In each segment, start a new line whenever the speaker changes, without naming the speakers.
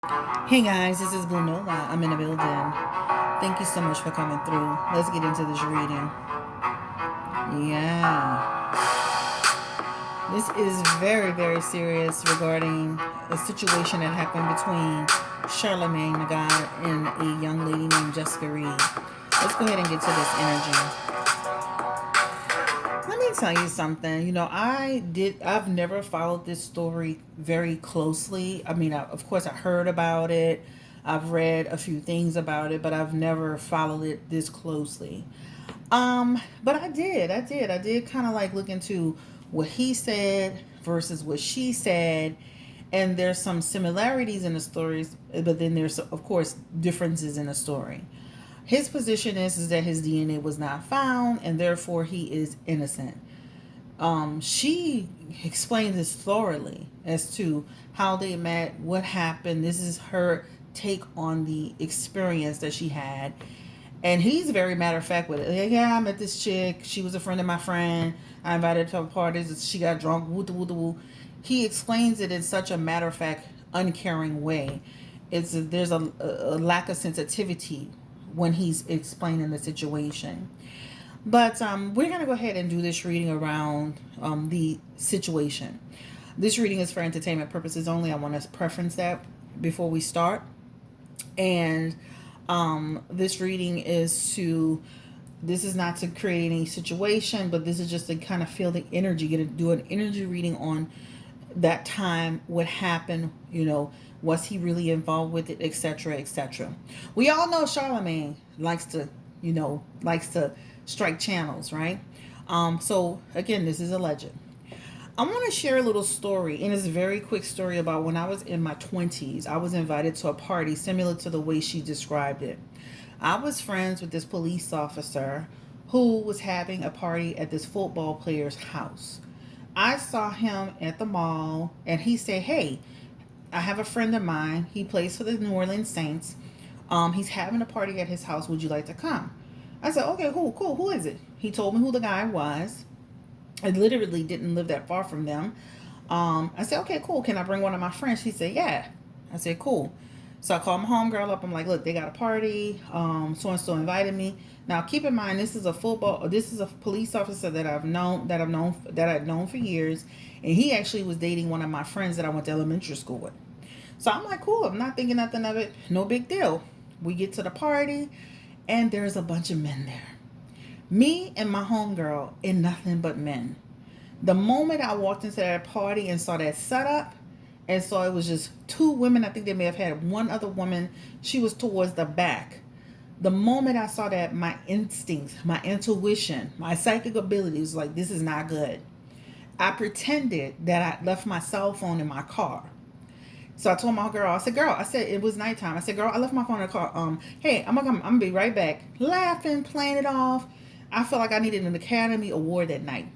Hey guys, this is Blue Nola. I'm in the building. Thank you so much for coming through. Let's get into this reading. Yeah. This is very, very serious regarding a situation that happened between Charlamagne, the guy, and a young lady named Jessica Reid. Let's go ahead and get to this energy. Let me tell you something. I've never followed this story very closely. I mean, of course, I heard about it. I've read a few things about it, but I've never followed it this closely. But I did kind of like look into what he said versus what she said, and there's some similarities in the stories, but then there's of course differences in the story. His position is that his DNA was not found, and therefore he is innocent. She explained this thoroughly as to how they met, what happened. This is her take on the experience that she had. And he's very matter of fact with it. Yeah, I met this chick. She was a friend of my friend. I invited her to parties. She got drunk. Woo, woo, woo. He explains it in such a matter of fact, uncaring way. There's a lack of sensitivity when he's explaining the situation. But we're going to go ahead and do this reading around the situation. This reading is for entertainment purposes only. I want to preference that before we start. And this reading this is not to create any situation, but this is just to kind of feel the energy, get to do an energy reading on that time, what happened, was he really involved with it, etc., etc. We all know Charlamagne likes to strike channels, right? So again, this is a legend. I want to share a little story, and it's a very quick story about when I was in my 20s. I was invited to a party similar to the way she described it. I was friends with this police officer who was having a party at this football player's house. I saw him at the mall, and he said, "Hey, I have a friend of mine. He plays for the New Orleans Saints. He's having a party at his house. Would you like to come?" I said, "Okay, cool, cool. Who is it?" He told me who the guy was. I literally didn't live that far from them. I said, "Okay, cool. Can I bring one of my friends?" She said, "Yeah." I said, "Cool." So I called my homegirl up. I'm like, "Look, they got a party. So and so invited me." Now, keep in mind, this is a police officer that I've known for years, and he actually was dating one of my friends that I went to elementary school with. So I'm like, "Cool." I'm not thinking nothing of it. No big deal. We get to the party, and there's a bunch of men there. Me and my homegirl, and nothing but men. The moment I walked into that party and saw that setup, and saw it was just two women, I think they may have had one other woman. She was towards the back. The moment I saw that, my instincts, my intuition, my psychic abilities, like, this is not good. I pretended that I left my cell phone in my car. So I told my girl, I said, "Girl," I said, it was nighttime. I said, "Girl, I left my phone in the car. Hey, I'm gonna be right back." Laughing, playing it off. I felt like I needed an Academy Award that night.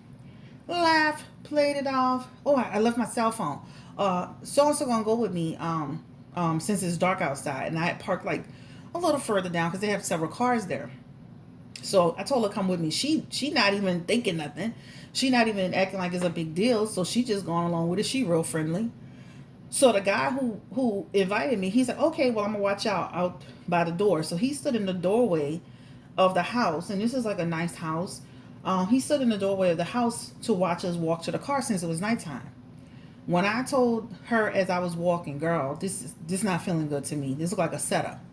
Laugh, played it off. Oh, I left my cell phone. So and so gonna go with me. Since it's dark outside, and I had parked like a little further down because they have several cars there. So I told her come with me. She not even thinking nothing. She not even acting like it's a big deal. So she just going along with it. She real friendly. So the guy who invited me, he said, "Okay, well, I'm gonna watch out by the door." So he stood in the doorway of the house, and this is like a nice house. He stood in the doorway of the house to watch us walk to the car since it was nighttime. When I told her as I was walking, "Girl, this not feeling good to me. This look like a setup."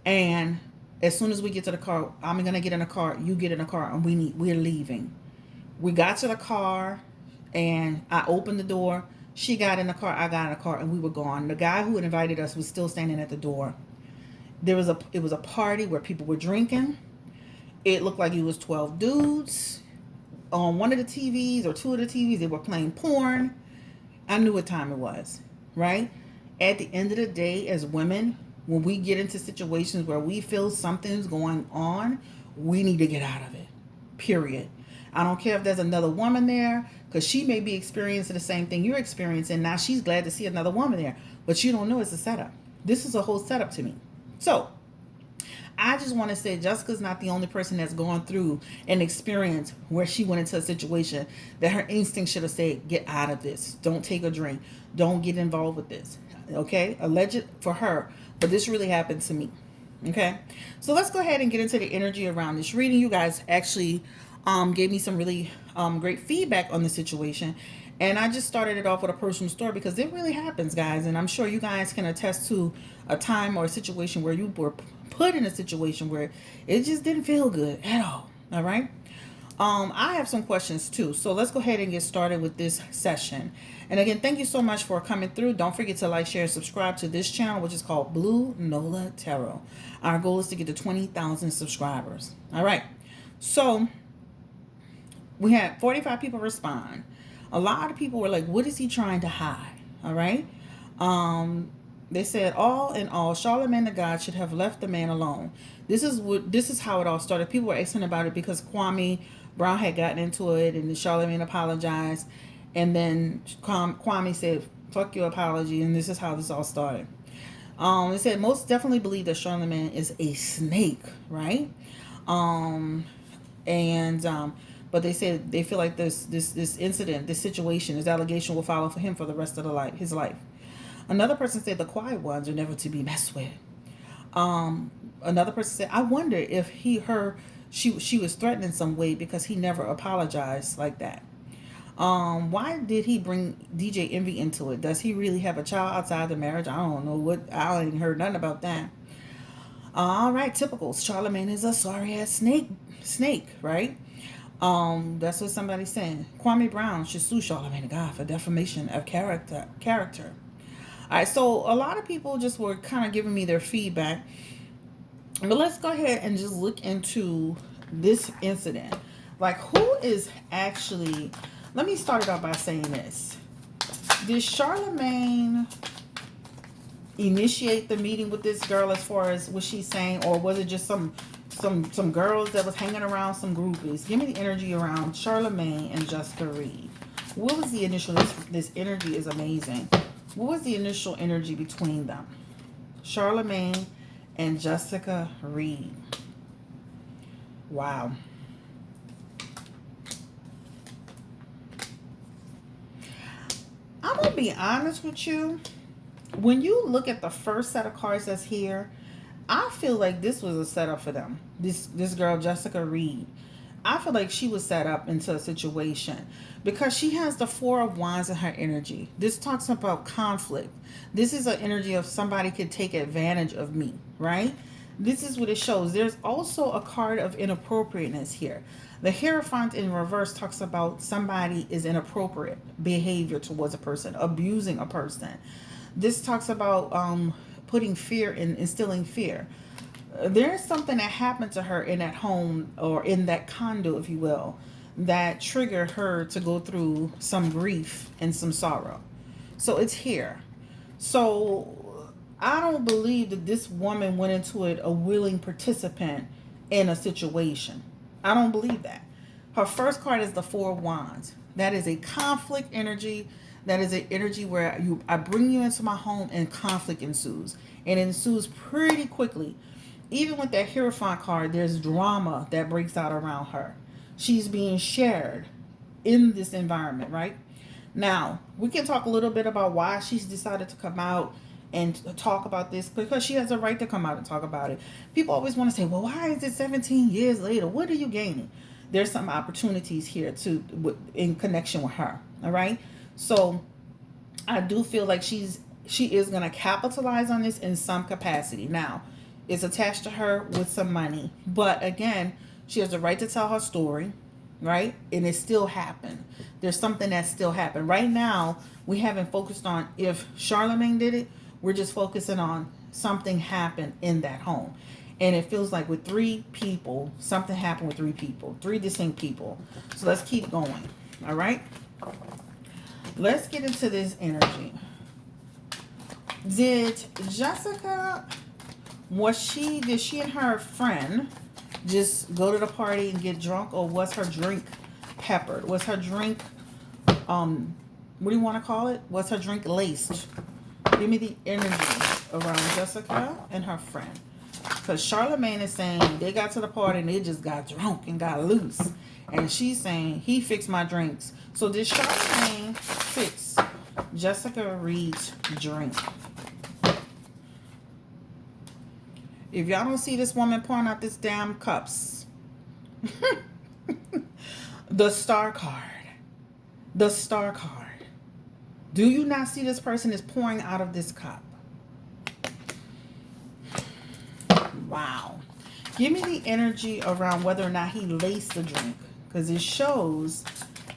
And as soon as we get to the car, I'm gonna get in the car. You get in the car, and we're leaving. We got to the car, and I opened the door. She got in the car. I got in the car, and we were gone. The guy who had invited us was still standing at the door. It was a party where people were drinking. It looked like it was 12 dudes on one of the TVs or two of the TVs. They were playing porn. I knew what time it was, right? At the end of the day, as women, when we get into situations where we feel something's going on, we need to get out of it. Period. I don't care if there's another woman there, because she may be experiencing the same thing you're experiencing. Now she's glad to see another woman there, but you don't know it's a setup. This is a whole setup to me. So I just want to say Jessica's not the only person that's gone through an experience where she went into a situation that her instinct should have said, "Get out of this. Don't take a drink. Don't get involved with this." Okay, alleged for her, but this really happened to me. Okay, so let's go ahead and get into the energy around this reading. You guys actually gave me some really great feedback on the situation, and I just started it off with a personal story because it really happens, guys, and I'm sure you guys can attest to a time or a situation where you were put in a situation where it just didn't feel good at all. All right. I have some questions too. So let's go ahead and get started with this session. And again, thank you so much for coming through. Don't forget to like, share, and subscribe to this channel, which is called Blue Nola Tarot. Our goal is to get to 20,000 subscribers. All right. So we had 45 people respond. A lot of people were like, what is he trying to hide? All right. They said, all in all, Charlamagne the God should have left the man alone. This is how it all started. People were asking about it because Kwame Brown had gotten into it, and Charlamagne apologized, and then Kwame said, "Fuck your apology," and this is how this all started. They said most definitely believe that Charlamagne is a snake, right? But they said they feel like this incident, this situation, this allegation will follow for him for the rest of his life. Another person said the quiet ones are never to be messed with. Another person said, I wonder if she was threatened in some way because he never apologized like that. Why did he bring DJ Envy into it? Does he really have a child outside the marriage? I don't know I ain't heard nothing about that. All right, typical. Charlamagne is a sorry ass snake, right? That's what somebody's saying. Kwame Brown should sue Charlamagne the God for defamation of character. All right, so a lot of people just were kind of giving me their feedback. But let's go ahead and just look into this incident. Like, who is actually... Let me start it off by saying this. Did Charlamagne initiate the meeting with this girl as far as what she's saying? Or was it just some girls that was hanging around, some groupies? Give me the energy around Charlamagne and Jessica Reid. What was the initial... This energy is amazing. What was the initial energy between them? Charlamagne and Jessica Reid. Wow. I'm going to be honest with you. When you look at the first set of cards that's here, I feel like this was a setup for them. This girl, Jessica Reid. I feel like she was set up into a situation because she has the Four of Wands in her energy. This talks about conflict. This is an energy of somebody could take advantage of me, right? This is what it shows. There's also a card of inappropriateness here. The Hierophant in reverse talks about somebody is inappropriate behavior towards a person, abusing a person. This talks about putting fear and instilling fear. There's something that happened to her in that home or in that condo, if you will, that triggered her to go through some grief and some sorrow. So it's here. So I don't believe that this woman went into it a willing participant in a situation. I don't believe that. Her first card is the Four of Wands. That is a conflict energy. That is an energy where I bring you into my home and conflict ensues. And it ensues pretty quickly. Even with that Hierophant card, there's drama that breaks out around her. She's being shared in this environment, right? Now, we can talk a little bit about why she's decided to come out and talk about this, because she has a right to come out and talk about it. People always want to say, well, why is it 17 years later? What are you gaining? There's some opportunities here in connection with her, all right? So I do feel like she is going to capitalize on this in some capacity. Now, it's attached to her with some money. But again, she has the right to tell her story, right? And it still happened. There's something that still happened. Right now, we haven't focused on if Charlamagne did it. We're just focusing on something happened in that home. And it feels like with three people, something happened with three people, three distinct people. So let's keep going. All right? Let's get into this energy. Did Jessica... Did she and her friend just go to the party and get drunk, or was her drink peppered? Was her drink, what do you want to call it? Was her drink laced? Give me the energy around Jessica and her friend. Because Charlamagne is saying they got to the party and they just got drunk and got loose. And she's saying he fixed my drinks. So did Charlamagne fix Jessica Reid's drink? If y'all don't see this woman pouring out this damn cups, the star card, the star card. Do you not see this person is pouring out of this cup? Wow. Give me the energy around whether or not he laced the drink, because it shows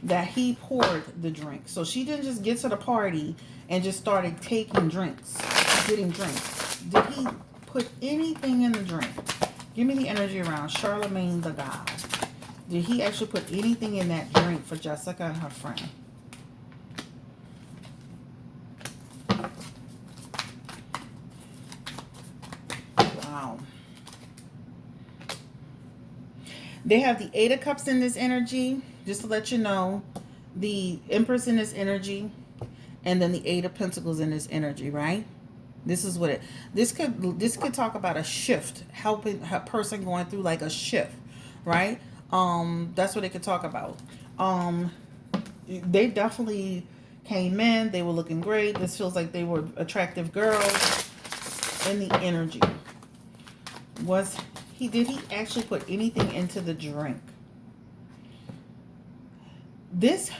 that he poured the drink. So she didn't just get to the party and just started taking drinks, getting drinks. Did he put anything in the drink? Give me the energy around Charlamagne the God. Did he actually put anything in that drink for Jessica and her friend? Wow. They have the Eight of Cups in this energy, just to let you know. The Empress in this energy, and then the Eight of Pentacles in this energy, right? This is what it, this could talk about a shift, helping a person going through like a shift, right? That's what it could talk about. They definitely came in, they were looking great. This feels like they were attractive girls in the energy. Did he actually put anything into the drink? This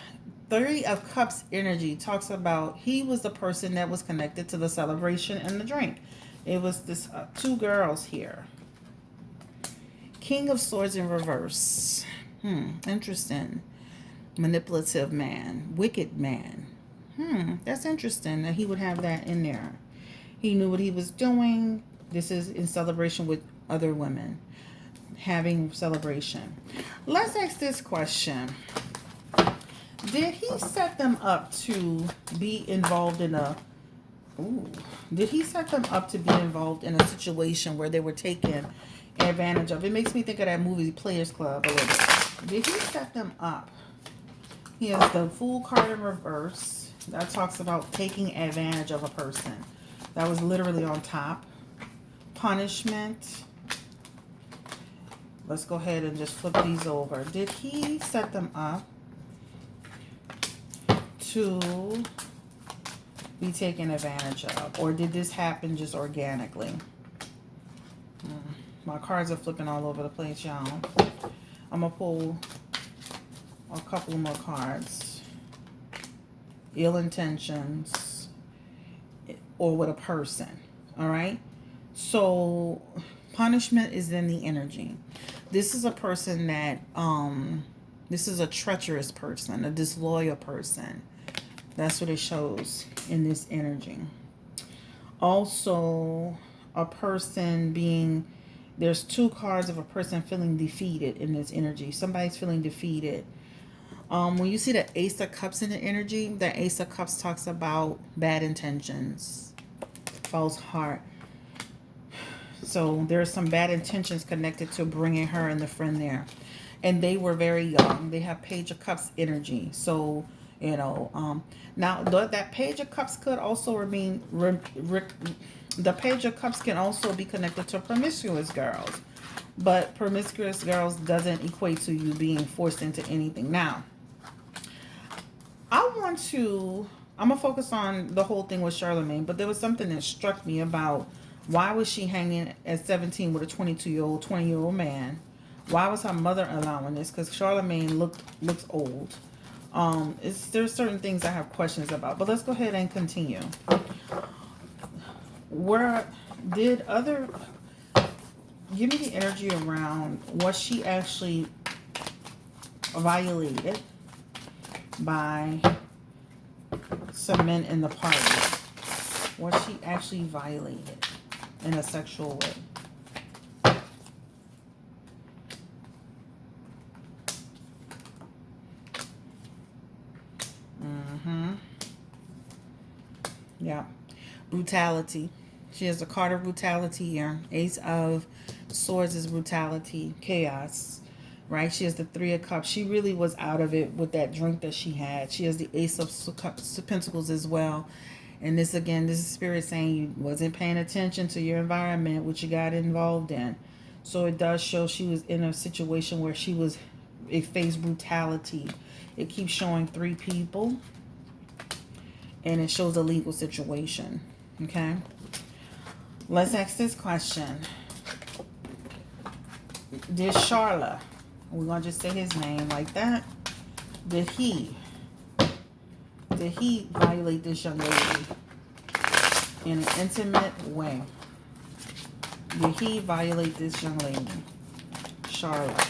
Three of Cups energy talks about he was the person that was connected to the celebration and the drink. It was this two girls here. King of Swords in reverse. Interesting. Manipulative man. Wicked man. That's interesting that he would have that in there. He knew what he was doing. This is in celebration with other women. Having celebration. Let's ask this question. Did he set them up to be involved in a... Did he set them up to be involved in a situation where they were taken advantage of? It makes me think of that movie Players Club a little bit. Did he set them up? He has the Fool card in reverse. That talks about taking advantage of a person. That was literally on top. Punishment. Let's go ahead and just flip these over. Did he set them up to be taken advantage of? Or did this happen just organically? My cards are flipping all over the place, y'all. I'm going to pull a couple more cards. Ill intentions or with a person. All right. So punishment is in the energy. This is a person that, this is a treacherous person, a disloyal person. That's what it shows in this energy. Also, a person being, there's two cards of a person feeling defeated in this energy. Somebody's feeling defeated. When you see the Ace of Cups in the energy, the Ace of Cups talks about bad intentions, false heart. So there's some bad intentions connected to bringing her and the friend there. And they were very young. They have Page of Cups energy. So, you know, now that Page of Cups could also remain, the Page of Cups can also be connected to promiscuous girls. But promiscuous girls doesn't equate to you being forced into anything. Now, I'm going to focus on the whole thing with Charlamagne, but there was something that struck me about why was she hanging at 17 with a 22-year-old, 20-year-old man? Why was her mother allowing this? Because Charlamagne looks old. There's certain things I have questions about, but let's go ahead and continue. Give me the energy around, was she actually violated by some men in the party? Was she actually violated in a sexual way? Yeah. Brutality. She has a card of brutality here. Ace of Swords is brutality, chaos, right? She has the Three of Cups. She really was out of it with that drink that she had. She has the Ace of Pentacles as well. And this, again, this is Spirit saying you wasn't paying attention to your environment, which you got involved in. So it does show she was in a situation where it faced brutality. It keeps showing 3 people. And it shows a legal situation. Okay. Let's ask this question. Did Charla, we're going to just say his name like that. Did he violate this young lady in an intimate way? Did he violate this young lady, Charla?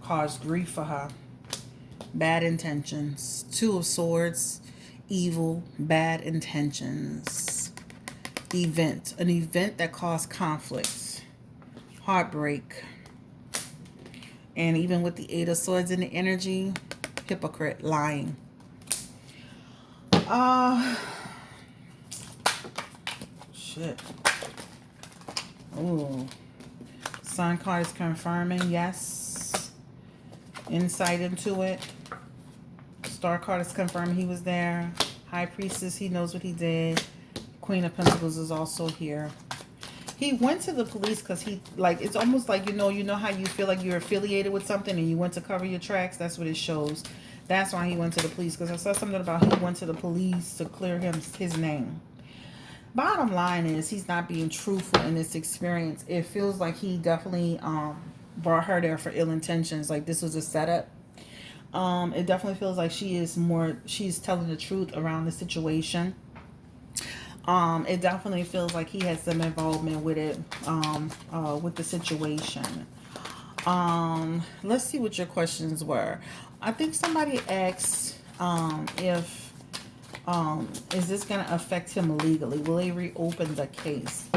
Caused grief for her. Bad intentions. Two of Swords. Evil. Bad intentions. Event. An event that caused conflict. Heartbreak. And even with the Eight of Swords in the energy, hypocrite. Lying. Shit. Ooh. Sun card is confirming, yes. Insight into it. Star card is confirming he was there. High Priestess, he knows what he did. Queen of Pentacles is also here. He went to the police because he, like, it's almost like, you know how you feel like you're affiliated with something and you went to cover your tracks? That's what it shows. That's why he went to the police, because I saw something about he went to the police to clear his name. Bottom line is he's not being truthful in this experience. It feels like he definitely brought her there for ill intentions. Like this was a setup. It definitely feels like she's telling the truth around the situation. It definitely feels like he has some involvement with it, with the situation. Let's see what your questions were. I think somebody asked if is this going to affect him legally? Will they reopen the case?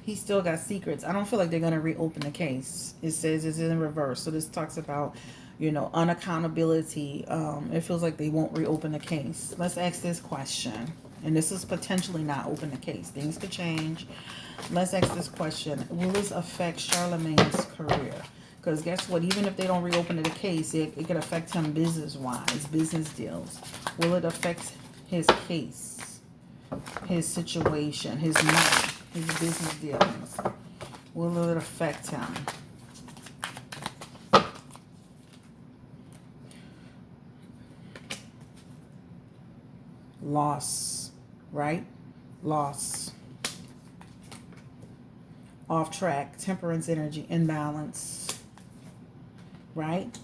He still got secrets. I don't feel like they're going to reopen the case. It says it's in reverse. So this talks about, unaccountability. It feels like they won't reopen the case. Let's ask this question. And this is potentially not open the case. Things could change. Let's ask this question. Will this affect Charlamagne's career? Because guess what? Even if they don't reopen the case, it could affect him business-wise, business deals. Will it affect his case, his situation, his money, his business dealings? Will it affect him? Loss, right? Loss. Off track, temperance energy, imbalance, right?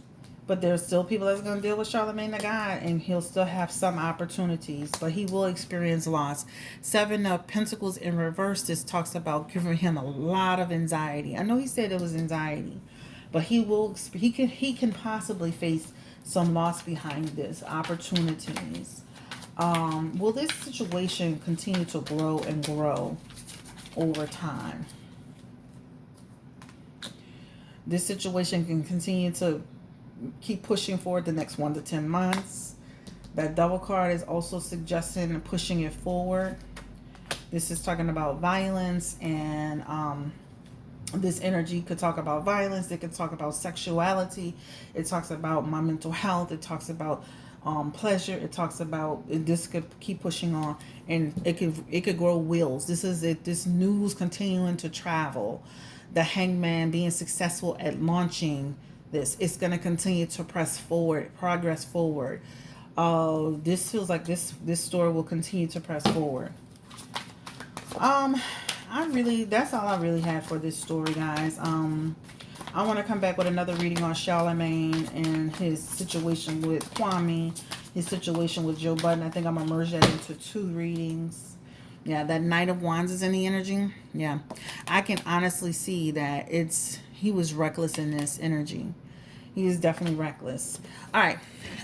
But there's still people that's going to deal with Charlamagne the God, and he'll still have some opportunities, but he will experience loss. Seven of Pentacles in reverse, this talks about giving him a lot of anxiety. I know he said it was anxiety, but he can possibly face some loss behind this, opportunities. Will this situation continue to grow and grow over time? This situation can continue to keep pushing forward the next 1 to 10 months. That double card is also suggesting pushing it forward. This is talking about violence, and this energy could talk about violence. It could talk about sexuality. It talks about my mental health. It talks about pleasure. It talks about this could keep pushing on, and it could grow wheels. This is it. This news continuing to travel. The Hangman being successful at launching this. It's going to continue to press forward, progress forward. This feels like this story will continue to press forward. That's all I really have for this story, guys. I want to come back with another reading on Charlamagne and his situation with Kwame, his situation with Joe Budden. I think I'm going to merge that into 2 readings. Yeah, that Knight of Wands is in the energy. Yeah, I can honestly see that he was reckless in this energy. He is definitely reckless. All right,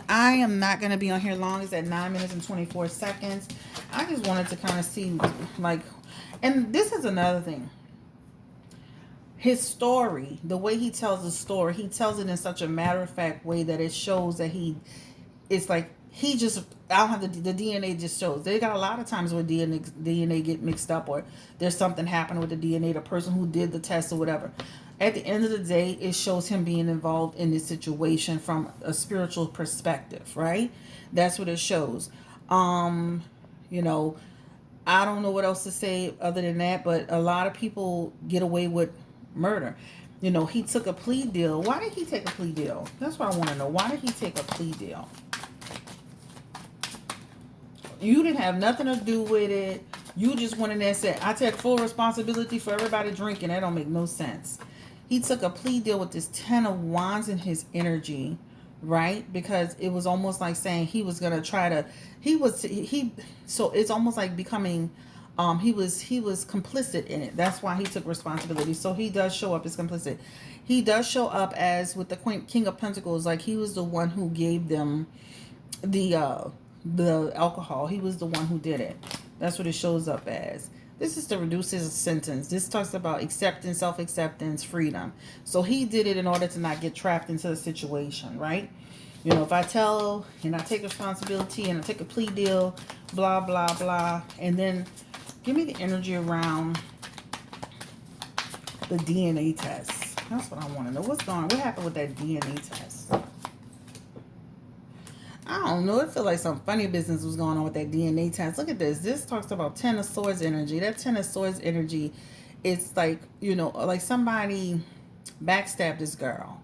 I am not going to be on here long. It's at 9 minutes and 24 seconds. I just wanted to kind of see, like, and this is another thing. His story, the way he tells the story, he tells it in such a matter-of-fact way that it shows that it's like, I don't have the DNA just shows. They got a lot of times where DNA get mixed up, or there's something happened with the DNA, the person who did the test or whatever. At the end of the day, it shows him being involved in this situation from a spiritual perspective, right? That's what it shows. I don't know what else to say other than that, but a lot of people get away with murder. You know, he took a plea deal. Why did he take a plea deal? That's what I want to know. Why did he take a plea deal? You didn't have nothing to do with it. You just went in there and said, I take full responsibility for everybody drinking. That don't make no sense. He took a plea deal with this 10 of Wands in his energy, right? Because it was almost like saying he was going to try to, so it's almost like becoming, he was complicit in it. That's why he took responsibility. So he does show up as complicit. He does show up as with the King of Pentacles, like he was the one who gave them the alcohol. He was the one who did it. That's what it shows up as. This is to reduce his sentence. This talks about acceptance, self-acceptance, freedom. So he did it in order to not get trapped into the situation, right? You know, if I tell and I take responsibility and I take a plea deal, blah, blah, blah, and then give me the energy around the DNA test. That's what I want to know. What's going on? What happened with that DNA test? I don't know. It feels like some funny business was going on with that DNA test. Look at this. This talks about 10 of Swords energy. That 10 of Swords energy, it's like, you know, like somebody backstabbed this girl.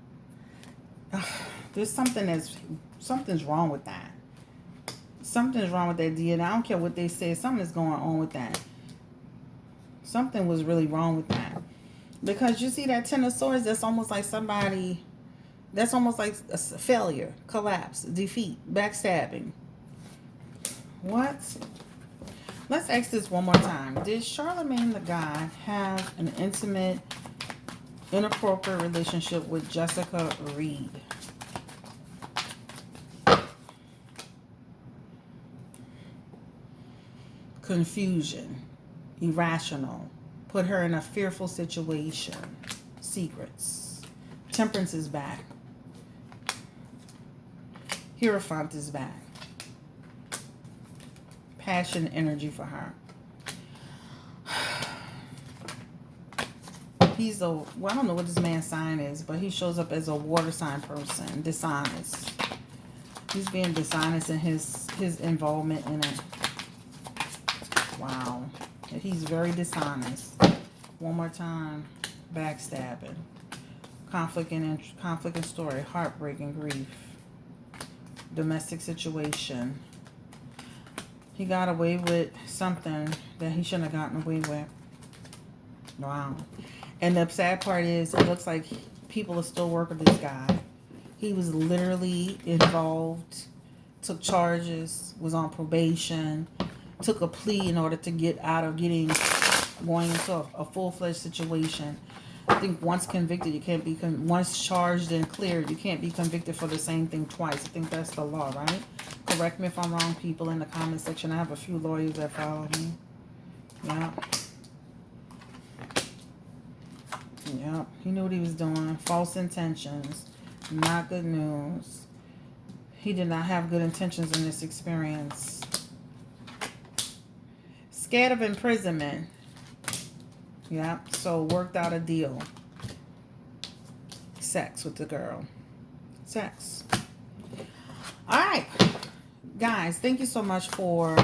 There's something's wrong with that. Something's wrong with that DNA. I don't care what they say. Something's going on with that. Something was really wrong with that. Because you see that 10 of Swords, that's almost like somebody... That's almost like a failure, collapse, defeat, backstabbing. What? Let's ask this one more time. Did Charlamagne the God have an intimate, inappropriate relationship with Jessica Reid? Confusion, irrational, put her in a fearful situation, secrets. Temperance is back. Hierophant is back. Passion, energy for her. He's a, well, I don't know what this man's sign is, but he shows up as a water sign person, dishonest. He's being dishonest in his involvement in it. Wow. He's very dishonest. One more time. Backstabbing. Conflict and story. Heartbreak and grief. Domestic situation. He got away with something that he shouldn't have gotten away with. Wow. And the sad part is, it looks like people are still working with this guy. He was literally involved, took charges, was on probation, took a plea in order to get out of going into a full-fledged situation. I think once convicted, you can't be, once charged and cleared, you can't be convicted for the same thing twice. I think that's the law, right? Correct me if I'm wrong, people in the comment section. I have a few lawyers that follow me. Yeah. Yep. He knew what he was doing. False intentions. Not good news. He did not have good intentions in this experience. Scared of imprisonment. Yeah, so worked out a deal. Sex with the girl. Sex. All right, guys, thank you so much for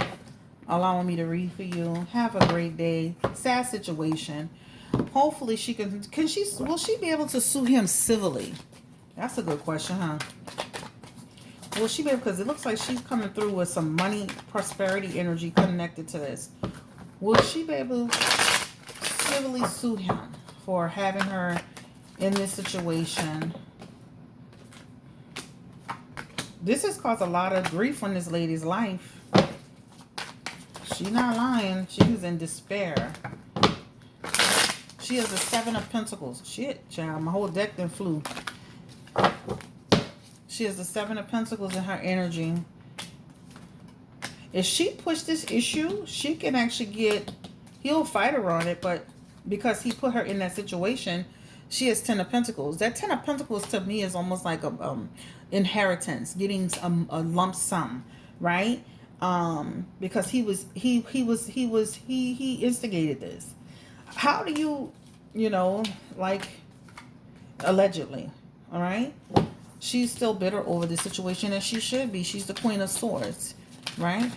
allowing me to read for you. Have a great day. Sad situation. Hopefully she will she be able to sue him civilly? That's a good question, huh? Will she be able, because it looks like she's coming through with some money, prosperity energy connected to this. Will she be able to civilly sue him for having her in this situation? This has caused a lot of grief on this lady's life. She's not lying. She was in despair. She has the 7 of Pentacles. Shit, child. My whole deck then flew. She has the 7 of Pentacles in her energy. If she pushed this issue, she can actually get... He'll fight her on it, but because he put her in that situation, she has 10 of Pentacles. That 10 of Pentacles to me is almost like a inheritance, getting a lump sum, right? Because he instigated this. How do you know, like, allegedly, all right? She's still bitter over the situation, and she should be. She's the Queen of Swords, right?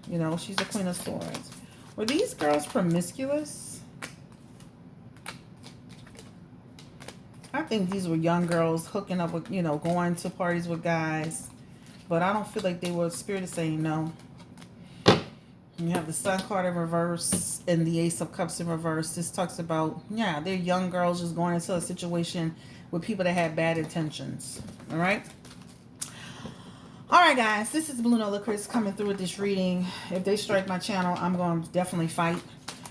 You know, she's the Queen of Swords. Were these girls promiscuous? I think these were young girls hooking up with, going to parties with guys. But I don't feel like they were spirited saying no. You have the Sun card in reverse and the Ace of Cups in reverse. This talks about, yeah, they're young girls just going into a situation with people that had bad intentions. All right? All right, guys. This is Blue Nola Chris coming through with this reading. If they strike my channel, I'm going to definitely fight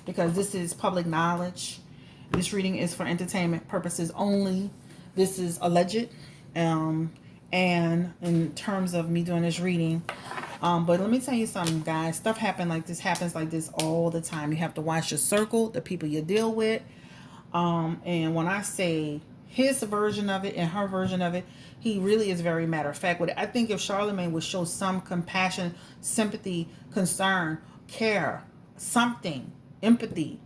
because this is public knowledge. This reading is for entertainment purposes only. This is alleged. And in terms of me doing this reading, but let me tell you something, guys. Stuff happens like this all the time. You have to watch your circle, the people you deal with. And when I say his version of it and her version of it, he really is very matter of fact with it. I think if Charlamagne would show some compassion, sympathy, concern, care, something, empathy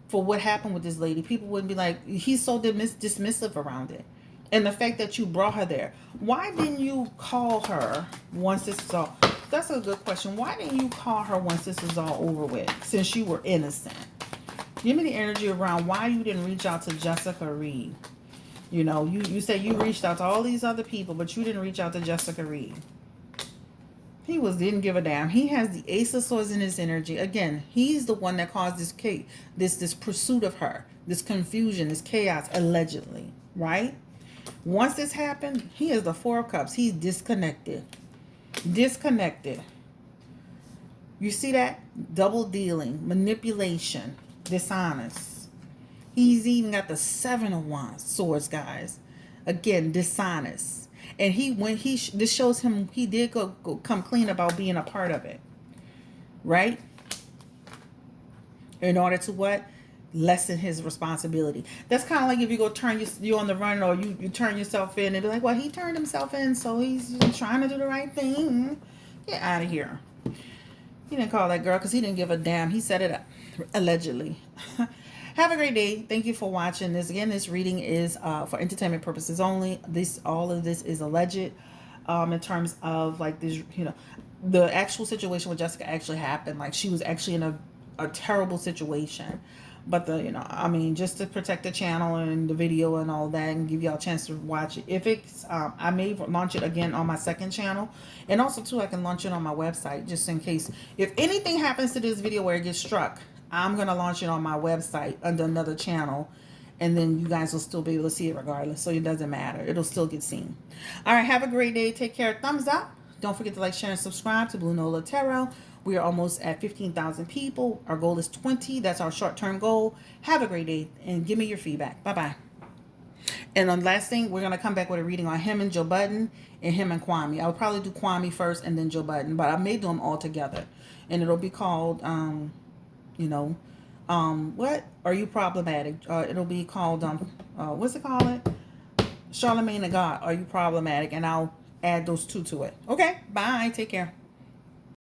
for what happened with this lady, people wouldn't be like, he's so dismissive around it. And the fact that you brought her there, why didn't you call her once this is all? That's a good question. Why didn't you call her once this is all over with, since you were innocent? Give me the energy around why you didn't reach out to Jessica Reid. You said you reached out to all these other people, but you didn't reach out to Jessica Reid. He didn't give a damn. He has the Ace of Swords in his energy. Again, he's the one that caused this pursuit of her, this confusion, this chaos, allegedly, right? Once this happened, he is the Four of Cups. He's disconnected. Disconnected. You see that? Double dealing, manipulation, dishonest. He's even got the Seven of Wands, swords, guys. Again, dishonest. And this shows him he did come clean about being a part of it. Right? In order to what? Lessen his responsibility. That's kind of like if you go turn you on the run, or you turn yourself in and be like, well, he turned himself in, so he's trying to do the right thing. Get out of here. He didn't call that girl because he didn't give a damn. He set it up, allegedly. Have a great day. Thank you for watching this. Again, this reading is for entertainment purposes only. All of this is alleged in terms of like this, the actual situation with Jessica actually happened. Like she was actually in a terrible situation. But just to protect the channel and the video and all that and give y'all a chance to watch it. If it's, I may launch it again on my second channel. And also, too, I can launch it on my website just in case. If anything happens to this video where it gets struck, I'm going to launch it on my website under another channel. And then you guys will still be able to see it regardless. So it doesn't matter. It'll still get seen. All right. Have a great day. Take care. Thumbs up. Don't forget to like, share, and subscribe to Blue Nola Tarot. We are almost at 15,000 people. Our goal is 20. That's our short-term goal. Have a great day and give me your feedback. Bye-bye. And the last thing, we're going to come back with a reading on him and Joe Budden and him and Kwame. I would probably do Kwame first and then Joe Budden, but I may do them all together. And it'll be called, what? Are you problematic? It'll be called, what's it called? Charlamagne the God. Are you problematic? And I'll add those two to it. Okay, bye. Take care.